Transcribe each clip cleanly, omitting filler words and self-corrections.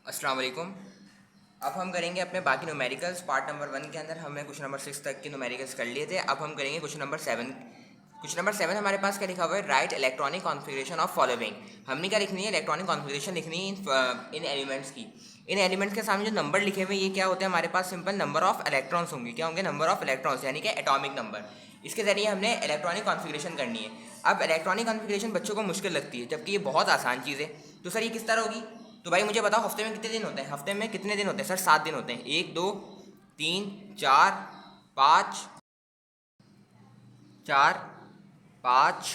अस्सलाम वालेकुम। अब हम करेंगे अपने बाकी न्यूमेरिकल्स। पार्ट नंबर 1 के अंदर हमने क्वेश्चन नंबर 6 तक के न्यूमेरिकल्स कर लिए थे। अब हम करेंगे क्वेश्चन नंबर 7। क्वेश्चन नंबर 7 हमारे पास क्या लिखा हुआ है? Right electronic configuration of following. हमने क्या लिखनी है? इलेक्ट्रॉनिक कॉन्फ़िगरेशन लिखनी है इन एलिमेंट्स की। इन एलिमेंट्स के सामने जो नंबर लिखे हुए ये क्या होते हैं? हमारे पास सिंपल नंबर ऑफ इलेक्ट्रॉन्स होंगे। क्या होंगे? नंबर ऑफ इलेक्ट्रॉन्स, यानी कि एटॉमिक नंबर। इसके जरिए हमने इलेक्ट्रॉनिक कॉन्फ़िगरेशन करनी है। अब इलेक्ट्रॉनिक कॉन्फ़िगरेशन बच्चों को मुश्किल लगती है, जबकि ये बहुत आसान चीज़ है। तो सर ये किस तरह होगी? तो भाई मुझे बताओ, हफ्ते में कितने दिन होते हैं? हफ्ते में कितने दिन होते हैं? सर 7 दिन होते हैं। 1 2 3 4 5 4 5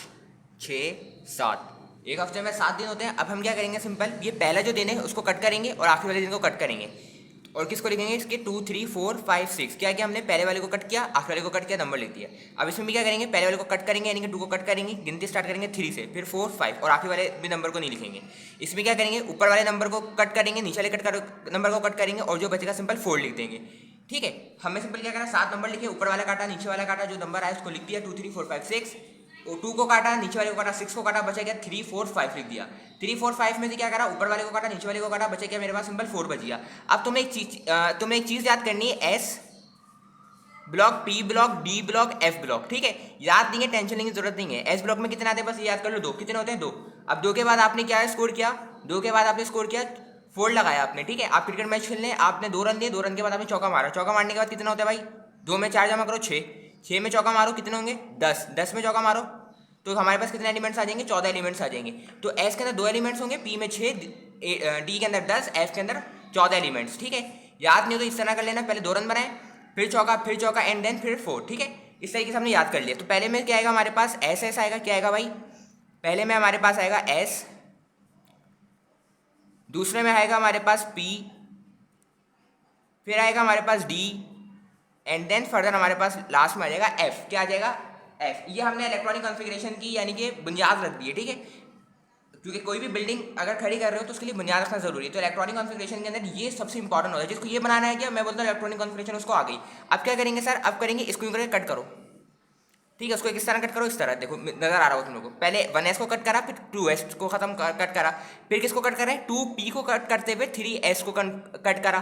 6 7। एक हफ्ते में 7 दिन होते हैं। अब हम क्या करेंगे? सिंपल ये पहला जो दिन है उसको कट करेंगे और आखिरी वाले दिन को कट करेंगे। और किसको लिखेंगे? इसके 2 3 4 5 6। क्या किया हमने? पहले वाले को कट किया, आखिरी वाले को कट किया, नंबर लिख दिया। अब इसमें भी क्या करेंगे? पहले वाले को कट करेंगे यानी कि 2 को कट करेंगे, गिनती स्टार्ट करेंगे 3 से, फिर 4 5 और आखिरी वाले भी नंबर को नहीं लिखेंगे। इसमें क्या करेंगे? ऊपर वाले नंबर को कट करेंगे, नीचे वाले नंबर को कट करेंगे और जो बचेगा सिंपल 4 लिख देंगे। ठीक है, हमें सिंपल क्या करना? 7 नंबर लिखे, ऊपर वाला काटा, नीचे वाला काटा, जो नंबर आया उसको लिख दिया 2 3 4 5 6। 2 को काटा, नीचे वाले को काटा, 6 को काटा, बचा गया 3 4 5 लिख दिया। 3 4 5 में से क्या करा? ऊपर वाले को काटा, नीचे वाले को काटा, बचा गया मेरे पास सिंपल 4 बच गया। अब तुम्हें एक चीज याद करनी है, S block, P block, D block, F block. ठीक है, याद नहीं है, टेंशन लेने की जरूरत नहीं है। एस ब्लॉक में कितने आते हैं? बस ये याद कर लो, 2। कितने होते हैं? 2। अब 2 के बाद आपने क्या स्कोर किया? 2 के बाद आपने स्कोर किया 4 लगाया आपने। ठीक है, आप क्रिकेट मैच खेलने, आपने 2 रन दिए, 2 रन के बाद आपने चौका मारा। चौका मारने के बाद कितना होता है भाई? 2 में 4 जमा करो 6, 6 में चौका मारो, कितने होंगे? 10, 10 में चौका मारो तो हमारे पास कितने एलिमेंट्स आ जाएंगे? 14 एलिमेंट्स आ जाएंगे। तो एस के अंदर 2 एलिमेंट्स होंगे, पी में 6, डी के अंदर 10, एफ के अंदर 14 एलिमेंट्स। ठीक है, याद नहीं हो तो इस तरह कर लेना, पहले 2 रन बनाए, फिर चौका एंड देन फिर 4। ठीक है, इस तरीके से हमने याद कर लिया। तो पहले में क्या आएगा हमारे पास? एस एस आएगा। क्या आएगा भाई? पहले में हमारे पास आएगा एस, दूसरे में आएगा हमारे पास पी, फिर आएगा हमारे पास डी एंड देन फर्दर हमारे पास लास्ट में आ जाएगा एफ। क्या आ जाएगा? एफ। ये हमने इलेक्ट्रॉनिक कॉन्फ़िगरेशन की यानी कि बुनियाद रख दी है। ठीक है, क्योंकि कोई भी बिल्डिंग अगर खड़ी कर रहे हो तो उसके लिए बुनियाद रखना जरूरी है। तो इलेक्ट्रॉनिक कॉन्फ़िगरेशन के अंदर ये सबसे इंपॉर्टेंट होता है। जिसको ये बनाना है, क्या मैं बोलता हूँ इलेक्ट्रॉनिक कॉन्फ़िगरेशन उसको आ गई। अब क्या करेंगे सर? अब करेंगे इसको यूं करके कट करो। ठीक है, उसको किस तरह कट करो? इस तरह देखो, नजर आ रहा हो तुम लोगों को। पहले 1s को कट करा, फिर 2s को खत्म कट करा, फिर किसको कट करें? 2p को कट करते हुए 3s को कट करा।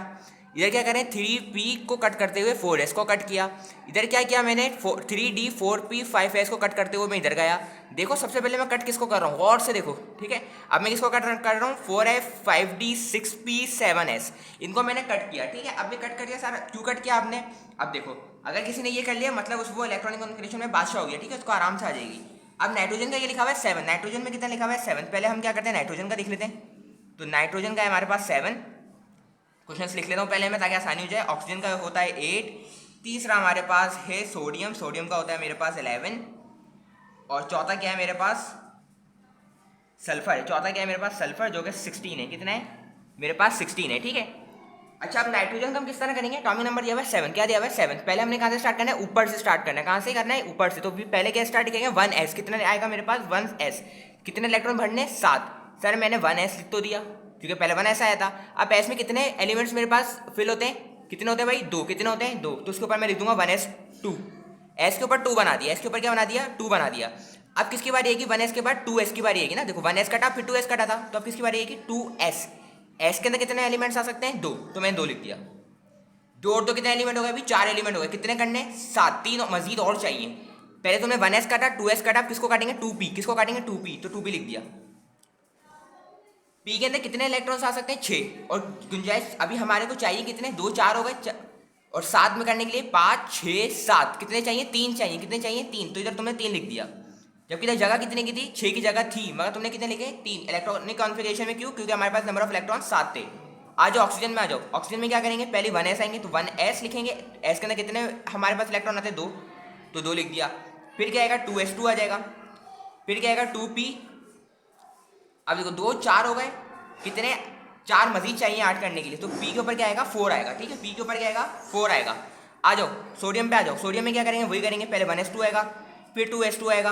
इधर क्या करें? 3p को कट करते हुए 4s को कट किया। इधर क्या किया मैंने? 3d 4p 5s को कट करते हुए मैं इधर गया। देखो सबसे पहले मैं कट किसको कर रहा हूँ, गौर से देखो। ठीक है, अब मैं किसको कट कर रहा हूँ? 4f 5d 6p 7s, इनको मैंने कट किया। ठीक है, अब मैं कट कर दिया सारा। क्यों कट किया आपने? अब देखो, अगर किसी ने ये कर लिया मतलब वो इलेक्ट्रॉनिक कॉन्फ़िगरेशन में बादशाह हो गया। ठीक है, उसको आराम से आ जाएगी। अब नाइट्रोजन का ये लिखा हुआ है 7। नाइट्रोजन में कितना लिखा हुआ है? 7। पहले हम क्या करते हैं? नाइट्रोजन का देख लेते हैं। तो नाइट्रोजन का है हमारे पास 7। क्वेश्चन लिख लेता हूँ पहले मैं ताकि आसानी हो जाए। ऑक्सीजन का होता है 8। तीसरा हमारे पास है सोडियम, सोडियम का होता है मेरे पास 11। और चौथा क्या है मेरे पास? सल्फर है। चौथा क्या है मेरे पास? सल्फर, जो कि 16 है। कितना है मेरे पास? 16 है। ठीक है, अच्छा अब नाइट्रोजन का हम किस तरह करेंगे? एटॉमिक नंबर दिया हुआ है 7। क्या दिया हुआ है? 7। पहले हमने कहाँ से स्टार्ट करना है? ऊपर से स्टार्ट करना है। कहाँ से करना है? ऊपर से। तो पहले क्या स्टार्ट करेंगे? 1s। कितना आएगा मेरे पास? 1s। कितने इलेक्ट्रॉन भरने? 7। सर मैंने 1s लिख तो दिया क्योंकि पहले 1s आया था। अब s में कितने एलिमेंट्स मेरे पास फिल होते हैं? कितने होते हैं भाई? 2। कितने होते हैं? 2। तो उसके ऊपर मैं लिख दूंगा 1s 2। s के ऊपर 2 बना दिया। s के ऊपर क्या बना दिया? 2 बना दिया। अब किसकी बारी आएगी? 1s के बाद 2s की बारी आएगी ना। देखो 1s कटा, फिर 2s कटा था, तो अब किसकी बारी आएगी? 2s। s के अंदर कितने एलिमेंट्स आ सकते हैं? 2। तो मैंने 2 लिख दिया। 2 और 2 कितने एलिमेंट हो गए? अभी 4 एलिमेंट हो गए। कितने करने? 7। 3 मजीद और चाहिए। पहले तुमने 1s काटा, 2s काटा, किसको काटेंगे? 2p। किसको काटेंगे? 2p। तो 2p लिख दिया। p के अंदर कितने इलेक्ट्रॉन्स आ सकते हैं? 6। और गुंजाइश अभी हमारे को चाहिए कितने? 2 4 हो गए और 7 में करने के लिए 5 6 7 कितने चाहिए? 3 चाहिए। कितने चाहिए? 3। तो इधर तुमने 3 लिख दिया, जबकि इधर जगह कितने की थी? 6 की जगह थी, मगर तुमने कितने लिखे? 3। इलेक्ट्रॉनिक कॉन्फ़िगरेशन में क्यों? क्योंकि हमारे पास नंबर ऑफ इलेक्ट्रॉन 7 थे। आ जाओ ऑक्सीजन में आ जाओ। ऑक्सीजन में क्या करेंगे? पहले 1s आएंगे तो 1s लिखेंगे। s के अंदर कितने हमारे पास इलेक्ट्रॉन आते हैं? 2। तो 2 लिख दिया। फिर क्या आएगा? 2s2 आ जाएगा। फिर क्या आएगा? 2p। अब देखो 2 4 हो गए, कितने? 4 मजीद चाहिए 8 करने के लिए। तो p के ऊपर क्या आएगा? 4 आएगा। ठीक है, p के ऊपर क्या आएगा? 4 आएगा। आ जाओ सोडियम पे आ जाओ। सोडियम में क्या करेंगे? वही करेंगे, पहले 1s2 आएगा, फिर 2s2 आएगा,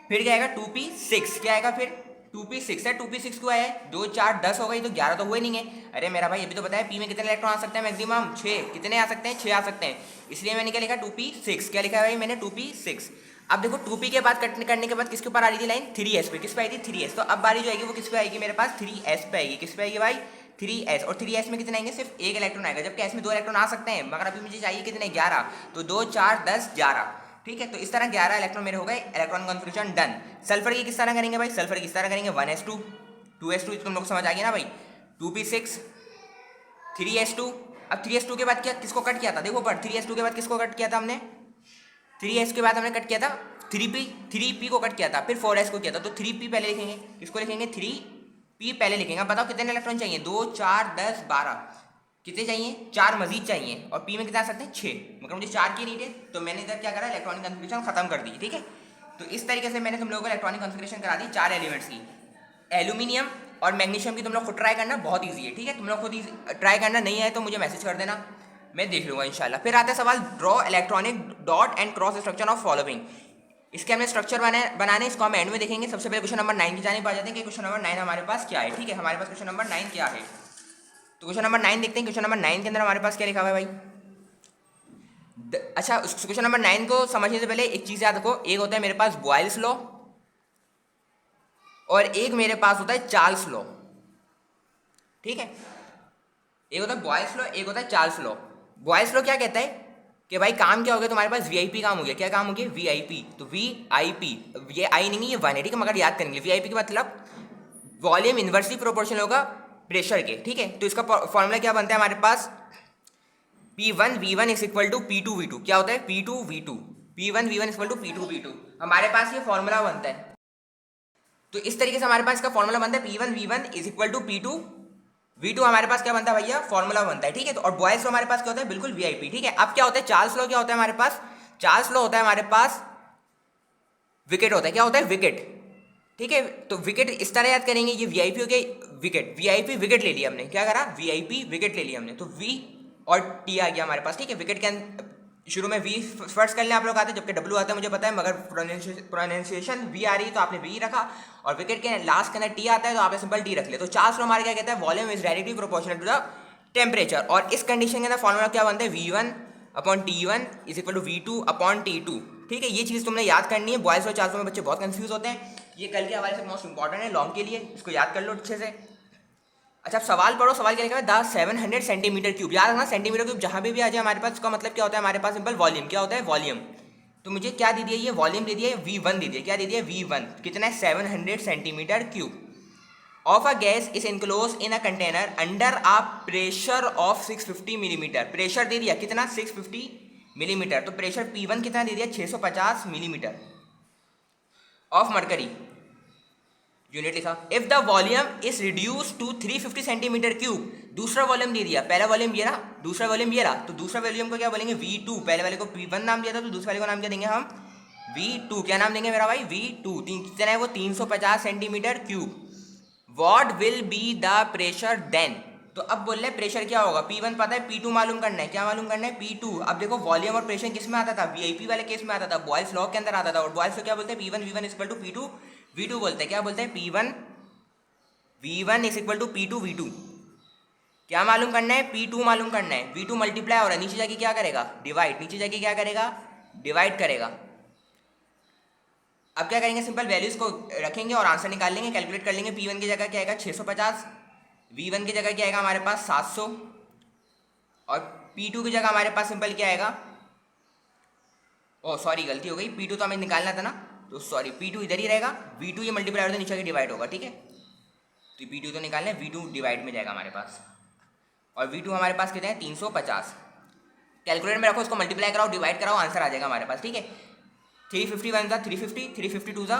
फिर क्या आएगा? 2p6। क्या आएगा फिर? 2p6 है। 2p6 क्यों आया है? 2 4 10 हो गई, तो 11 तो हुए नहीं है। अरे मेरा भाई अभी तो बताया p में कितने इलेक्ट्रॉन आ सकते हैं? मैक्सिमम 6। कितने आ सकते हैं? 6 आ सकते हैं। इसलिए मैंने क्या लिखा? 2p6। क्या लिखा है भाई मैंने? 2p6। अब देखो 2p के बाद करने के बाद किसके ऊपर आ रही थी लाइन? 3s पे। किस पे आई थी? 3s। तो अब बारी जो आएगी वो किस पे आएगी? मेरे पास 3s पे आएगी। किस पे आएगी भाई? 3s, और 3s में कितने आएंगे, सिर्फ एक इलेक्ट्रॉन आएगा, जबकि s में 2 इलेक्ट्रॉन आ सकते हैं, मगर अभी मुझे चाहिए कितने, 11, तो 2 4 10 11, ठीक है। तो इस तरह 11 इलेक्ट्रॉन मेरे हो गए, इलेक्ट्रॉन कॉन्फ़िगरेशन डन। सल्फर की किस तरह करेंगे भाई, सल्फर की किस तरह करेंगे, 1s2 2s2, तुम लोग समझ आ गया ना भाई, 2p6 3s2। अब 3s2 के बाद क्या, किसको कट किया था, देखो पर 3s2 के बाद किसको कट किया था हमने, 3s के बाद हमने कट किया था 3p को कट किया था, फिर 4s को किया था, तो 3p पहले लिखेंगे, किसको लिखेंगे, 3p पहले लिखेंगे। अब बताओ कितने इलेक्ट्रॉन चाहिए, 2 4 10 12, कितने चाहिए, 4 मजीद चाहिए, और p में कितना आ सकते हैं, 6, मगर मुझे 4 की नीड है, तो मैंने इधर क्या करा, इलेक्ट्रॉनिक कॉन्फ़िगरेशन खत्म कर दी, ठीक है। तो इस तरीके से मैंने तुम लोगों को इलेक्ट्रॉनिक कॉन्फ़िगरेशन करा दी 4 एलिमेंट्स की। एल्यूमिनियम और मैग्नीशियम की तुम लोग खुद ट्राई करना, बहुत ईजी है, ठीक है, तुम लोग खुद ट्राई करना, नहीं आए तो मुझे मैसेज कर देना, मैं देख लूँगा इंशाल्लाह। फिर आता है सवाल, draw electronic dot and cross structure of following. इसके हमने स्ट्रक्चर बनाने, इसको हम एंड में देखेंगे। सबसे पहले क्वेश्चन नंबर 9 की जाने आ जाते हैं कि क्वेश्चन नंबर 9 हमारे पास क्या है, ठीक है, हमारे पास क्वेश्चन नंबर 9 क्या है। तो क्वेश्चन नंबर 9 देखते हैं, क्वेश्चन नंबर 9 के अंदर हमारे पास क्या लिखा हुआ है भाई। अच्छा, क्वेश्चन नंबर 9 को समझने से पहले एक चीज़ याद रखो, एक होता है मेरे पास बॉयल्स लॉ और एक मेरे पास होता है चार्ल्स लॉ, ठीक है। एक होता है बॉयल्स लॉ, एक होता है चार्ल्स लॉ। बॉयल्स लॉ क्या कहता है कि भाई काम क्या हो गया, तुम्हारे पास वीआईपी काम हो गया, क्या काम हो गया, वीआईपी। तो वीआईपी, ये आई नहीं है, ये 1 है, ठीक है, मगर याद करेंगे वीआईपी का मतलब वॉल्यूम इन्वर्सली प्रोपोर्शनल होगा प्रेशर के, ठीक है। तो इसका फॉर्मूला क्या बनता है हमारे पास, P1 V1 is equal to P2 V2, क्या होता है, P2 V2, P1 V1 is equal to P2 V2, हमारे पास ये फॉर्मूला बनता है। तो इस तरीके से हमारे पास इसका फॉर्मूला बनता है, P1 V1 is equal to P2 V2, हमारे पास क्या बनता है भैया, फॉर्मूला बनता है, ठीक है। तो और बॉयल्स लॉ हमारे पास क्या होता है, बिल्कुल वीआईपी, ठीक है। अब क्या होता है चार्ल्स लॉ, क्या होता है हमारे पास, चार्ल्स लॉ होता है हमारे पास विकेट होता है, क्या होता है, विकेट, ठीक है। तो विकेट इस तरह याद करेंगे, ये वीआईपी हो गया विकेट, वीआईपी विकेट ले लिया हमने, क्या करा, वीआईपी विकेट ले लिया हमने, तो वी और टी आ गया हमारे पास, ठीक है। विकेट के शुरू में वी फर्स्ट कर लें आप लोग आते हैं, जबकि डब्ल्यू आता है मुझे पता है, मगर प्रोनाउंसिएशन वी आ रही है तो आपने वी रखा, और विकेट के लास्ट के अंदर टी आता है तो आपने सिंपल टी रख लिया। तो चार्ल्स लॉ हमारे क्या कहता है, volume is directly proportional to the temperature, और इस कंडीशन के अंदर फॉर्मूला क्या बनता है, V1 upon T1 is equal to V2 upon T2, ठीक है। ये चीज़ तुमने याद करनी है, बॉयल्स और चार्ल्स लॉ में बच्चे बहुत कंफ्यूज होते हैं, ये कल के हवाले से मोस्ट इंपॉर्टेंट है लॉन्ग के लिए, इसको याद कर लो अच्छे से। अच्छा, अब सवाल पढ़ो, सवाल क्या लिखा है, द 700 सेंटीमीटर क्यूब, याद रखना सेंटीमीटर क्यूब जहाँ भी आ जाए हमारे पास, इसका मतलब क्या होता है हमारे पास, सिंपल वॉल्यूम, क्या होता है, वॉल्यूम। तो मुझे क्या दे दिया, ये वॉल्यूम दे दिया, V1 दे दिया, क्या दे दिया, V1 कितना है, 700 centimetre cube of a gas is enclose in a container under a pressure of 650 millimetre, pressure दे दिया कितना, 650 मिलीमीटर, तो प्रेशर P1 कितना दे दिया, 650 मिलीमीटर ऑफ मरकरी, यूनिट लिखा। If the volume is reduce to 350 centimetre cube, दूसरा volume दे दिया, पहला वॉल्यूम ये रहा, दूसरा वॉल्यूम ये रहा, तो दूसरा वॉल्यूम को क्या बोलेंगे, V2, पहले वाले को P1 नाम दिया था, तो दूसरे वाले को नाम क्या देंगे हम, V2, क्या नाम देंगे मेरा भाई, V2, कितना है वो, 350 centimetre cube. What will be the pressure then, तो अब बोल रहे प्रेशर क्या होगा, P1 पता है, P2 मालूम करना है, क्या मालूम करना है, P2। अब देखो वॉल्यूम और प्रेशर किस में आता था, वीआईपी वाले केस में आता था, बॉयल्स लॉ के अंदर आता था, और बॉयल्स लॉ क्या बोलते हैं, P1 V1 is equal to P2 V2 बोलते हैं, क्या बोलते हैं, P1 V1 is equal to P2 V2, क्या मालूम करना है, P2 मालूम करना है, V2 मल्टीप्लाई हो रहा है, नीचे जाके क्या करेगा, डिवाइड, नीचे जाके क्या करेगा, डिवाइड करेगा। अब क्या करेंगे, सिंपल वैल्यूज को रखेंगे और आंसर निकाल लेंगे, कैलकुलेट कर लेंगे। P1 की जगह क्या आएगा, 650, V1 की जगह क्या आएगा हमारे पास 700, और P2 की जगह हमारे पास सिंपल क्या आएगा, ओ सॉरी गलती हो गई, P2 तो हमें निकालना था ना, तो सॉरी P2 इधर ही रहेगा, V2 ये मल्टीप्लाई होता है नीचे के डिवाइड होगा, ठीक है। तो P2 तो निकालना है, V2 डिवाइड में जाएगा हमारे पास, और V2 हमारे पास कितने हैं, 350। कैलकुलेटर में रखो, इसको मल्टीप्लाई कराओ, डिवाइड कराओ, आंसर आ जाएगा हमारे पास, ठीक है। 350 वन था 350, 350 टू था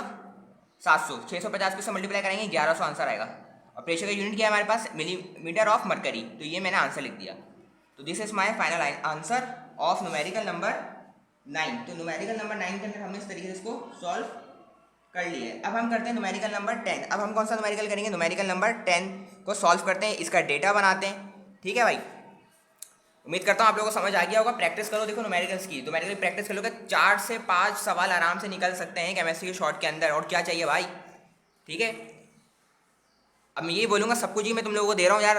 700, 650 के से मल्टीप्लाई करेंगे 1100 आंसर आएगा। और प्रेशर का यूनिट क्या है हमारे पास, मिलीमीटर ऑफ मरकरी, तो ये मैंने आंसर लिख दिया। तो this is my final answer of numerical number 9। तो न्यूमेरिकल नंबर 9 के अंदर हमने इस तरीके से इसको सॉल्व कर लिया है। अब हम करते हैं न्यूमेरिकल नंबर 10। अब हम कौन सा न्यूमेरिकल करेंगे, न्यूमेरिकल नंबर 10 को सॉल्व करते हैं, इसका डेटा बनाते हैं, ठीक है भाई। उम्मीद करता हूँ आप लोगों को समझ आ गया होगा। प्रैक्टिस करो, देखो न्यूमेरिकल्स की, न्यूमेरिकल प्रैक्टिस करोगे 4 से 5 सवाल आराम से निकल सकते हैं केमिस्ट्री के शॉर्ट के अंदर, और क्या चाहिए भाई, ठीक है। अब मैं ये बोलूँगा सब कुछ ही मैं तुम लोगों को दे रहा हूँ यार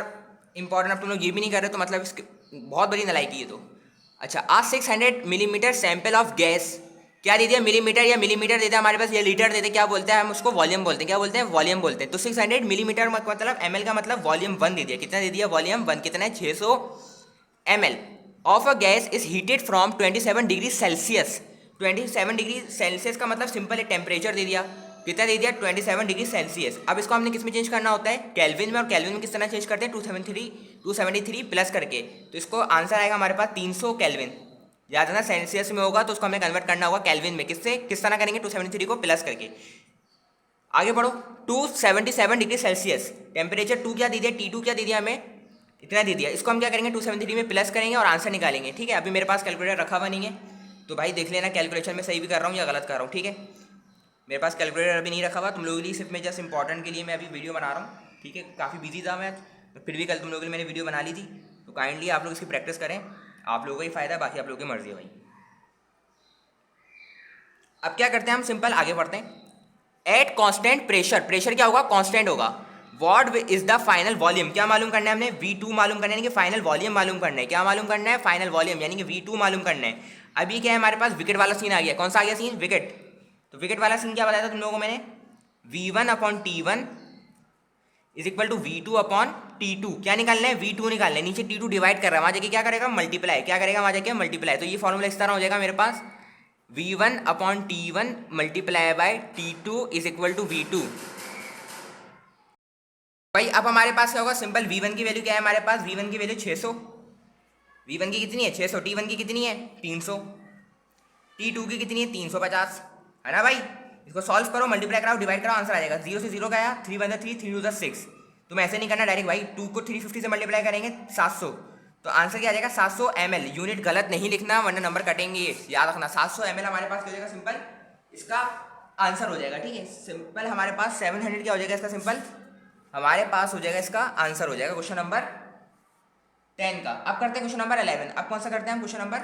इंपॉर्टेंट, अब तुम लोग ये भी नहीं कर रहे तो मतलब इसकी बहुत बड़ी नलायकी है। तो अच्छा, आज 600 मिलीमीटर सैंपल ऑफ गैस क्या दे दिया, मिलीमीटर या मिलीमीटर दे दिया हमारे पास, या लीटर दे दिया, क्या बोलते हैं हम उसको, वॉल्यूम बोलते हैं, क्या बोलते हैं, वॉल्यूम बोलते हैं। तो 600 मिलीमीटर मतलब ml का मतलब वॉल्यूम 1 दे दिया, कितना दे दिया, वॉल्यूम 1 कितना है, 600 ml of a gas is heated from 27 degree Celsius. 27 degree Celsius का मतलब सिंपल है टेम्परेचर दे दिया, कितना दे दिया, 27 डिग्री सेल्सियस। अब इसको हमने किस में चेंज करना होता है, केल्विन में, और केल्विन में किस तरह चेंज करते हैं, 273 प्लस करके। तो इसको आंसर आएगा हमारे पास 300 केल्विन। याद है ना, सेल्सियस में होगा तो उसको हमें कन्वर्ट करना होगा केल्विन में, किससे, किस तरह करेंगे, 273 को प्लस करके। आगे बढ़ो, 277 डिग्री सेल्सियस टेम्परेचर, टू क्या दे दिया, T2 क्या दे दिया हमें, इतना दे दिया। इसको हम क्या करेंगे, 273 में प्लस करेंगे और आंसर निकालेंगे, ठीक है। अभी मेरे पास कैलकुलेटर रखा हुआ नहीं है, तो भाई देख लेना कैलकुलेशन में सही भी कर रहा हूँ या गलत कर रहा हूँ, ठीक है। मेरे पास कैलकुलेटर अभी नहीं रखा हुआ, तुम लोगों के लिए सिर्फ मैं जस्ट इंपॉर्टेंट के लिए मैं अभी वीडियो बना रहा हूँ, ठीक है। काफ़ी बिजी था मैं, तो फिर भी कल तुम लोगों के लिए मैंने वीडियो बना ली थी, तो काइंडली आप लोग इसकी प्रैक्टिस करें, आप लोगों का ही फायदा है, बाकी आप लोगों की मर्जी है भाई। अब क्या करते हैं हम, सिंपल आगे बढ़ते हैं। एट कांस्टेंट प्रेशर, प्रेशर क्या होगा, कांस्टेंट होगा। What is the final volume, क्या मालूम करना है हमने, V2 मालूम करना है, यानी कि फाइनल वॉल्यूम मालूम करना है, क्या मालूम करना है, फाइनल वॉल्यूम यानी कि V2 मालूम करना है। अभी क्या है हमारे पास, विकेट वाला सीन आ गया, कौन सा आ गया सीन, विकेट। तो विकेट वाला सीन क्या बताया था तुम लोगों को मैंने, V1/T1 is equal to V2 upon T2। क्या निकालना है, V2 निकालना है, नीचे T2 डिवाइड कर रहा है, वहां जाके क्या करेगा, मल्टीप्लाई, क्या करेगा वहां जाके मल्टीप्लाई। तो ये फॉर्मूला इस तरह हो जाएगा मेरे पास, V1/T1 multiply by T2 is equal to V2। भाई अब हमारे पास क्या होगा, सिंपल V1 की वैल्यू क्या है हमारे पास, V1 की वैल्यू 600, V1 की कितनी है 600, T1 की कितनी है 300, T2 की कितनी है 350, है ना भाई। इसको सॉल्व करो, मल्टीप्लाई कराओ, डिवाइड कराओ, आंसर आ जाएगा। 0 से 0 गया, 3 1 3, 3 2 6। तुम ऐसे नहीं करना डायरेक्ट भाई, 2 को 350 से मल्टीप्लाई करेंगे 700, तो आंसर क्या आ जाएगा 700 ml। यूनिट गलत नहीं लिखना वरना नंबर कटेंगे, याद रखना। 700 ml हमारे पास क्या हो जाएगा, सिंपल इसका आंसर हो जाएगा, ठीक है। सिंपल हमारे पास 700 क्या हो जाएगा इसका, सिंपल हमारे पास हो जाएगा इसका आंसर हो जाएगा क्वेश्चन नंबर 10 का। अब करते हैं क्वेश्चन नंबर 11। अब कौन सा करते हैं हम, क्वेश्चन नंबर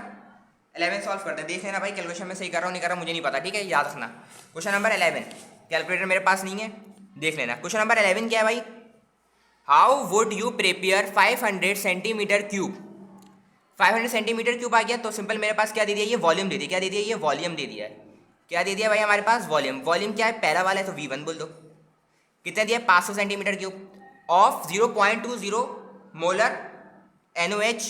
11 सॉल्व करते हैं। देख लेना भाई कैलकुलेशन में सही कर रहा हूँ नहीं कर रहा हूँ मुझे नहीं पता, ठीक है, याद रखना। क्वेश्चन नंबर 11, कैलकुलेटर मेरे पास नहीं है, देख लेना। क्वेश्चन नंबर 11 क्या है भाई, how would you prepare 500 centimetre cube. 500 centimetre cube आ गया, तो सिंपल मेरे पास क्या दे दिया, ये वॉल्यूम दे दिया, क्या दे दिया, ये वॉल्यूम दे दिया है। क्या दे दिया भाई हमारे पास, वॉल्यूम। वॉल्यूम क्या है, पहला वाला है तो V1 बोल दो, कितना दिया 500 centimetre cube of 0.20 molar NOH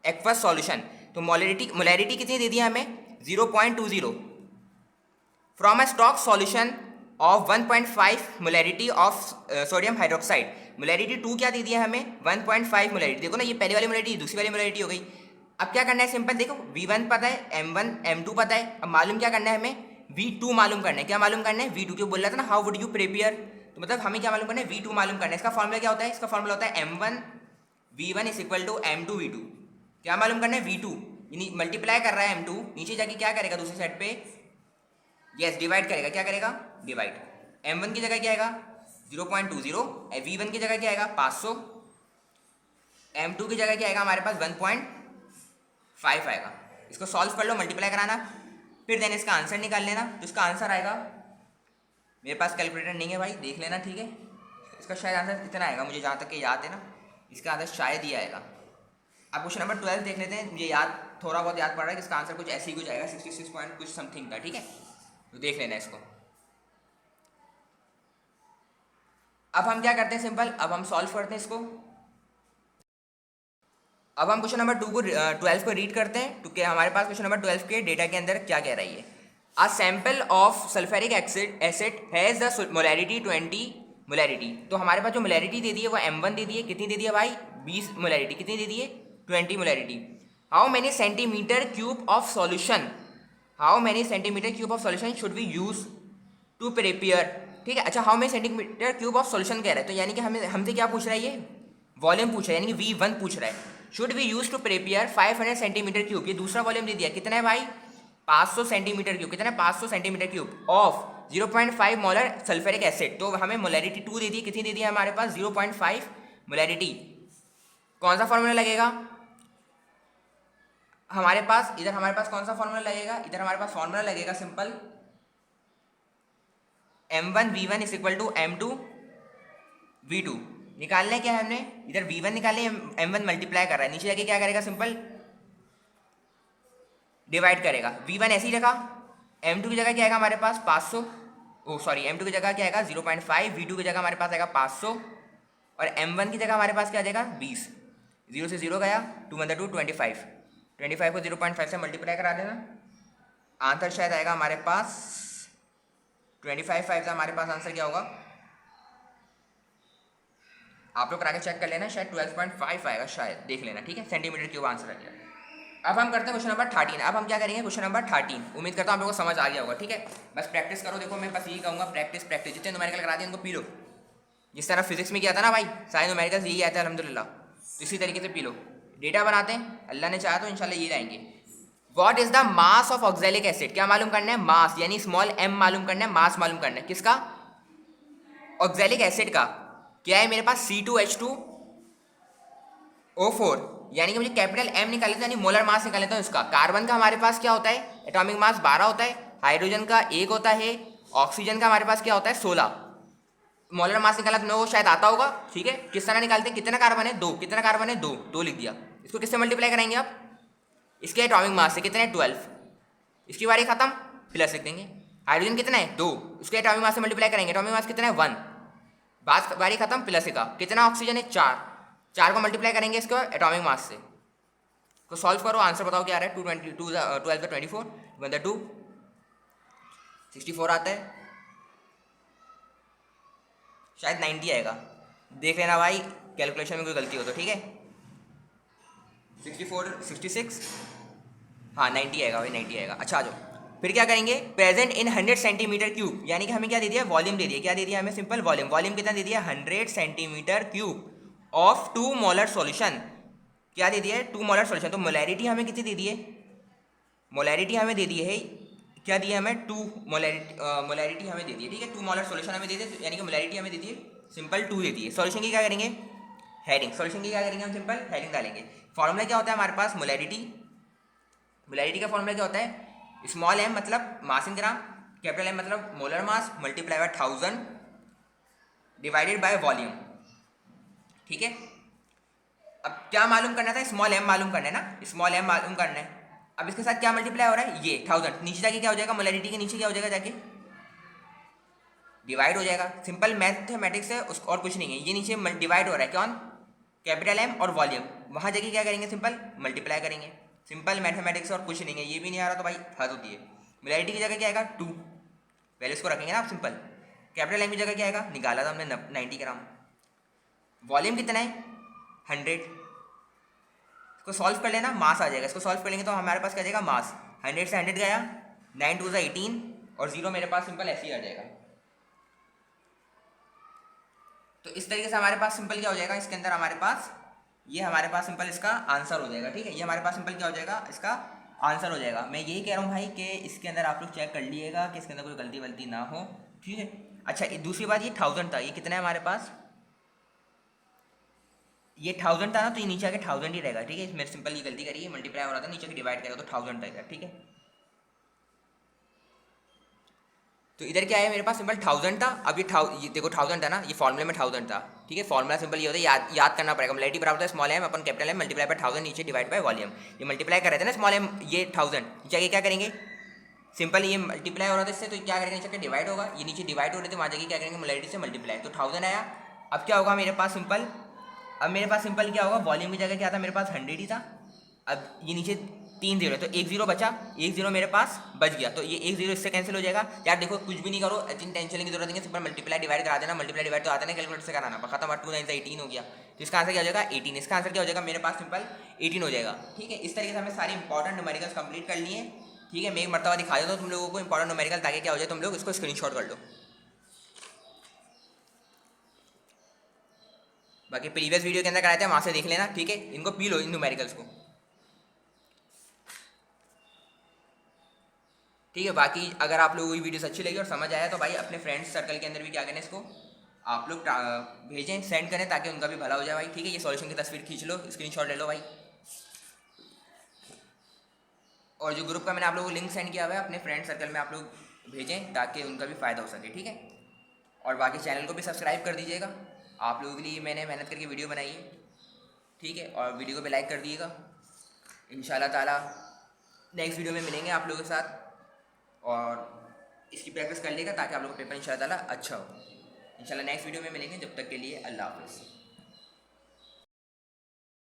aqueous solution. तो मोलैरिटी कितनी दे दिया हमें 0.20 from a stock solution of 1.5 molarity of sodium hydroxide. Molarity 2 क्या दे दिया हमें 1.5 मोलैरिटी। देखो ना, ये पहली वाली मोलैरिटी दूसरी वाली मोलैरिटी हो गई। अब क्या करना है, सिंपल देखो, V1 पता है, M1 M2 पता है, अब मालूम क्या करना है हमें, V2 मालूम करना है। क्या मालूम करना है, V2 क्यों बोल रहा था ना, हाउ वुड यू प्रिपेयर, तो मतलब हमें क्या मालूम करना है, V2 मालूम करना है। इसका फॉर्मूला क्या होता है, इसका फॉर्मूला होता है M1 V1 is equal to M2 V2। क्या मालूम करना है, V2 मल्टीप्लाई कर रहा है M2, नीचे जाके क्या करेगा दूसरी साइड पे, यस डिवाइड करेगा, क्या करेगा डिवाइड। M1 की जगह क्या आएगा 0.20, V1 की जगह क्या आएगा 500, M2 की जगह क्या आएगा हमारे पास 1.5 आएगा। इसको सॉल्व कर लो, मल्टीप्लाई कराना, फिर देन इसका आंसर निकाल लेना। तो इसका आंसर आएगा, मेरे पास कैलकुलेटर नहीं है भाई, देख लेना, ठीक है। इसका शायद आंसर इतना आएगा, मुझे जहाँ तक कि याद है ना, इसका आंसर शायद ही आएगा। अब क्वेश्चन नंबर 12 देख लेते हैं, मुझे याद थोड़ा बहुत याद पड़ रहा है कि इसका आंसर कुछ ऐसे ही कुछ आएगा, 66 पॉइंट कुछ समथिंग का, ठीक है। तो देख लेना इसको। अब हम क्या करते हैं, सिंपल अब हम सॉल्व करते हैं इसको। अब हम क्वेश्चन नंबर 12 को रीड करते हैं, क्योंकि हमारे पास क्वेश्चन नंबर 12 के डेटा के अंदर क्या कह रही है। A sample of sulphuric acid has the molarity 20 molarity. तो हमारे पास जो मोलैरिटी दे दी है वो M1 दे दी है, कितनी दे दी है भाई 20 मोलैरिटी, कितनी दे दी है 20 molarity. How many centimetre cube of solution, how many centimetre cube of solution should we use to prepare, ठीक है। अच्छा, how many centimetre cube of solution कह रहा है, तो यानी कि हमें हमसे क्या पूछ रहा है, ये वॉल्यूम पूछ रहा है, यानी कि V1 पूछ रहा है। Should we use to prepare 500 centimetre cube, ये दूसरा वॉल्यूम दे दिया, कितना है भाई 500 सेंटीमीटर क्यूब, कितना है 500 centimetre cube of 0.5 molar sulphuric acid. तो हमें मोलैरिटी 2 दे दी, कितनी दे दी है हमारे पास 0.5 मोलैरिटी। कौन सा फॉर्मूला लगेगा हमारे पास, इधर हमारे पास कौन सा फॉर्मूला लगेगा, इधर हमारे पास फॉर्मूला लगेगा simple M1 V1 is equal to M2 V2। निकालना है क्या है हमने, इधर V1 निकालने, M1 मल्टीप्लाई कर रहा है, नीचे जाके क्या करेगा सिंपल डिवाइड करेगा। V1 ऐसे ही रखा, M2 की जगह क्या आएगा हमारे पास 500, ओ सॉरी M2 की जगह क्या आएगा 0.5, V2 की जगह हमारे पास आएगा 500 और M1 की जगह हमारे पास क्या आ जाएगा 20। 0 से 0 गया, 2 × 2 25, 25 को 0.5 से मल्टीप्लाई करा देना, आंसर शायद आएगा हमारे पास 25 5 हमारे पास आंसर क्या होगा, आप लोग करा के चेक कर लेना, शायद 12.5 आएगा, शायद देख लेना, ठीक है, सेंटीमीटर क्यूब आंसर आ गया। अब हम करते हैं क्वेश्चन नंबर 13। अब हम क्या करेंगे क्वेश्चन नंबर 13, उम्मीद करता हूँ आप लोगों को समझ आ गया होगा, ठीक है। बस प्रैक्टिस करो, देखो मैं बस यही कहूँगा, प्रैक्टिस प्रैक्टिस, जितने न्यूमेरिकल करा दिए उनको पी लो, जिस तरह फिजिक्स में किया था ना भाई, सारे न्यूमेरिकल्स यही आते हैं अल्हम्दुलिल्लाह, तो इसी तरीके से पी लो। डेटा बनाते हैं, अल्लाह ने चाहा तो इंशाल्लाह ये आएंगे। What is the mass of oxalic acid, क्या मालूम करना है, मास यानी स्मॉल m मालूम करना है, मास मालूम करना है, किसका, ऑक्सैलिक एसिड का। क्या है मेरे पास C2H2O4, यानी कि मुझे कैपिटल M निकाले यानी मोलर मास निकाल लेता हूँ इसका। कार्बन का हमारे पास क्या होता है, एटॉमिक मास 12 होता है, हाइड्रोजन का 1 होता है, ऑक्सीजन का हमारे पास क्या होता है 16। मोलर मास निकाला तुम लोगों को शायद आता होगा, ठीक है। किस तरह निकालते हैं, कितना कार्बन है 2, कितना कार्बन है 2, 2 लिख दिया। इसको किससे मल्टीप्लाई करेंगे आप, इसके एटॉमिक मास से, कितने हैं 12, इसकी बारी खत्म, प्लस लिख देंगे। हाइड्रोजन कितना है 2, उसके एटॉमिक मास से मल्टीप्लाई करेंगे, एटॉमिक मास कितना है 1, बात बारी खत्म, प्लस का। कितना ऑक्सीजन है 4, 4 को मल्टीप्लाई करेंगे इसके एटॉमिक मास से। तो सॉल्व करो, आंसर बताओ क्या आ रहा है, 12 24 1 2 64 आता है, शायद 90 आएगा, देख लेना भाई कैलकुलेशन में कोई गलती हो तो, ठीक है। 64 66, हाँ 90 आएगा भाई, 90 आएगा। अच्छा आ जाओ, फिर क्या करेंगे, प्रेजेंट इन 100 सेंटीमीटर क्यूब, यानी कि हमें क्या दे दिया, वॉल्यूम दे दिया, क्या दे दिया हमें, सिंपल वॉल्यूम। वॉल्यूम कितना दे दिया 100 centimetre cube of 2 molar solution, क्या दे दिया है 2 मोलर सॉल्यूशन। तो मोलैरिटी हमें कितनी दे दी है, मोलैरिटी हमें दे दी है, क्या दिया हमें 2 मोलैरिटी हमें दे दी है, ठीक है। 2 मोलर सॉल्यूशन हमें दे दिए, यानी कि मोलैरिटी हमें दे दी है सिंपल 2 दे दी है। सॉल्यूशन की क्या करेंगे, हेडिंग, सॉल्यूशन की क्या करेंगे हम, सिंपल हेडिंग डालेंगे। फॉर्मूला क्या होता है हमारे पास, मोलैरिटी, मोलैरिटी का फॉर्मूला क्या होता है, स्मॉल m मतलब मास इन ग्राम, कैपिटल M मतलब molar mass, multiply by 1000 divided by volume, ठीक है। अब क्या मालूम करना था, स्मॉल m मालूम करना है ना, स्मॉल m मालूम करना है। अब इसके साथ क्या मल्टीप्लाई हो रहा है, ये 1000 नीचे जाके क्या हो जाएगा, मोलैरिटी के नीचे क्या हो जाएगा, जाके डिवाइड हो जाएगा। सिंपल मैथमेटिक्स है उसको, और कुछ नहीं है, ये नीचे डिवाइड हो रहा है, कौन, कैपिटल M और वॉल्यूम, वहाँ जाके क्या करेंगे, सिंपल मल्टीप्लाई करेंगे। सिंपल मैथमेटिक्स और कुछ नहीं है, ये भी नहीं आ रहा तो भाई हद होती है। मोलैरिटी की जगह क्या आएगा 2, वैल्यूज को रखेंगे ना आप, सिंपल। कैपिटल M की जगह क्या आएगा, निकाला था हमने 90 ग्राम। वॉल्यूम कितना है 100, इसको सॉल्व कर लेना, मास आ जाएगा। इसको सॉल्व कर लेंगे तो हमारे पास क्या आ जाएगा, मास 100 से 100 गया, 9 2 18 और 0 मेरे पास सिंपल ऐसे ही आ जाएगा। तो इस तरीके से हमारे पास सिंपल क्या हो जाएगा, इसके अंदर हमारे पास ये हमारे पास सिंपल इसका आंसर हो जाएगा, ठीक है। ये हमारे पास सिंपल क्या हो जाएगा, इसका आंसर हो जाएगा। मैं यही कह रहा हूँ भाई कि इसके अंदर आप लोग चेक कर लीजिएगा कि इसके अंदर कोई गलती वलती ना हो, ठीक है। अच्छा दूसरी बात, ये 1000 था, ये कितना है हमारे पास, ये 1000 था ना, तो ये नीचे आके 1000 ही रहेगा, ठीक है। इसमें सिंपल ये गलती करिए, मल्टीप्लाई हो रहा था, नीचे की डिवाइड करेगा तो 1000 रहेगा, ठीक है। तो इधर क्या है मेरे पास, सिंपल 1000 था। अब ये देखो 1000 था ना, ये फॉर्मूले में 1000 था, ठीक है। फॉर्मूला सिंपल ये होता है, याद करना पड़ेगा। मोलैरिटी बराबर होता है small m upon capital M multiply by 1000 नीचे डिवाइड बाय वॉल्यूम। ये मल्टीप्लाई कर रहे थे ना स्मॉल m, ये 1000 जाके क्या करेंगे, सिंपल ये मल्टीप्लाई हो रहा था इससे, तो क्या करेंगे, नीचे डिवाइड होगा, ये नीचे डिवाइड हो रहे थे, वहाँ जाके क्या करेंगे, मोलैरिटी से मल्टीप्लाई, तो 1000 आया। अब क्या होगा मेरे पास सिंपल, अब मेरे पास सिंपल क्या होगा, वॉल्यूम की जगह क्या था मेरे पास 100 ही था। अब ये नीचे 3 0 तो 1 0 बचा, 1 0 मेरे पास बच गया, तो ये 1 0 इससे कैंसिल हो जाएगा। यार देखो कुछ भी नहीं करो, इतनी टेंशन लेने की जरूरत नहीं है, सिंपल मल्टीप्लाई डिवाइड करा देना। मल्टीप्लाई डिवाइड तो आता नहीं, कैलकुलेटर से कराना, खत्म, 2 9 18 हो गया। तो इसका आंसर क्या हो जाएगा 18, इसका आंसर क्या हो जाएगा मेरे पास सिंपल 18 हो जाएगा, ठीक है। इस तरीके से हमें सारी इंपॉर्टेंट न्यूमेरिकल्स कंप्लीट कर लिए, ठीक है। मैं एक मरतबा दिखा देता हूँ तुम लोगों को इंपॉर्टेंट न्यूमेरिकल, ताकि क्या हो जाए तुम लोग इसको स्क्रीनशॉट कर लो। बाकी प्रीवियस वीडियो के अंदर कराए थे, वहाँ से देख लेना, ठीक है। इनको पी लो इन न्यूमेरिकल्स को, ठीक है। बाकी अगर आप लोगों को ये वीडियोस अच्छी लगी और समझ आया तो भाई अपने फ्रेंड्स सर्कल के अंदर भी क्या करें, इसको आप लोग भेजें, सेंड करें, ताकि उनका भी भला हो जाए भाई, ठीक है। ये सॉल्यूशन की तस्वीर खींच लो, स्क्रीनशॉट ले लो भाई। और जो ग्रुप का मैंने आप लोगों को लिंक सेंड किया हुआ है, अपने फ्रेंड सर्कल में आप लोग भेजें, ताकि उनका भी फ़ायदा हो सके, ठीक है। और बाकी चैनल को भी सब्सक्राइब कर दीजिएगा, आप लोगों के लिए मैंने मेहनत करके वीडियो बनाई है, ठीक है। और वीडियो को भी लाइक कर दीजिएगा। इंशाल्लाह ताला नेक्स्ट वीडियो में मिलेंगे आप लोगों के साथ। और इसकी प्रैक्टिस कर लेगा ताकि आप लोग का पेपर इंशाल्लाह ताला अच्छा हो। इंशाल्लाह नेक्स्ट वीडियो में मिलेंगे, जब तक के लिए अल्लाह हाफ़िज़।